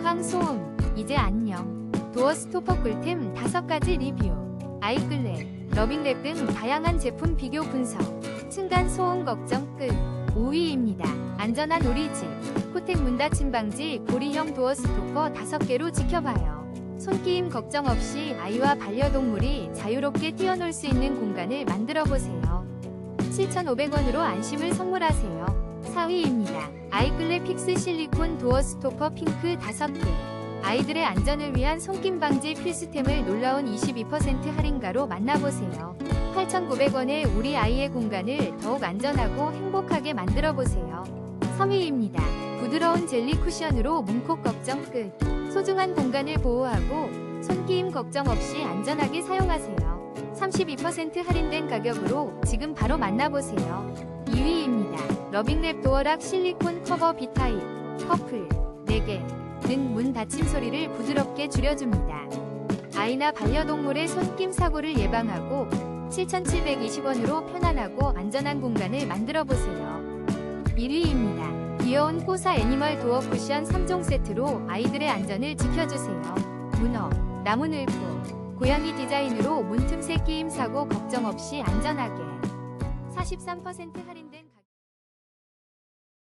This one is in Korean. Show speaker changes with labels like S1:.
S1: 황소음, 이제 안녕. 도어 스토퍼 꿀템 5가지 리뷰. 아이클레, 러빙랩 등 다양한 제품 비교 분석. 층간 소음 걱정 끝. 5위입니다. 안전한 우리 집. 코텍 문 닫힘 방지 고리형 도어 스토퍼 5개로 지켜봐요. 손끼임 걱정 없이 아이와 반려동물이 자유롭게 뛰어놀 수 있는 공간을 만들어보세요. 7,500원으로 안심을 선물하세요. 4위입니다. 아이클레 픽스 실리콘 도어 스토퍼 핑크 5개. 아이들의 안전을 위한 손김 방지 필수템을 놀라운 22% 할인가로 만나보세요. 8,900원에 우리 아이의 공간을 더욱 안전하고 행복하게 만들어보세요. 3위입니다. 부드러운 젤리 쿠션으로 문콕 걱정 끝. 소중한 공간을 보호하고 손끼임 걱정 없이 안전하게 사용하세요. 32% 할인된 가격으로 지금 바로 만나보세요. 2위입니다. 러빙랩 도어락 실리콘 커버 B타입 퍼플 4개는 문 닫힘 소리를 부드럽게 줄여줍니다. 아이나 반려동물의 손김 사고를 예방하고 7,720원으로 편안하고 안전한 공간을 만들어보세요. 1위입니다. 귀여운 포사 애니멀 도어 쿠션 3종 세트로 아이들의 안전을 지켜주세요. 문어, 나무늘보, 고양이 디자인으로 문틈새 끼임 사고 걱정 없이 안전하게. 43% 할인된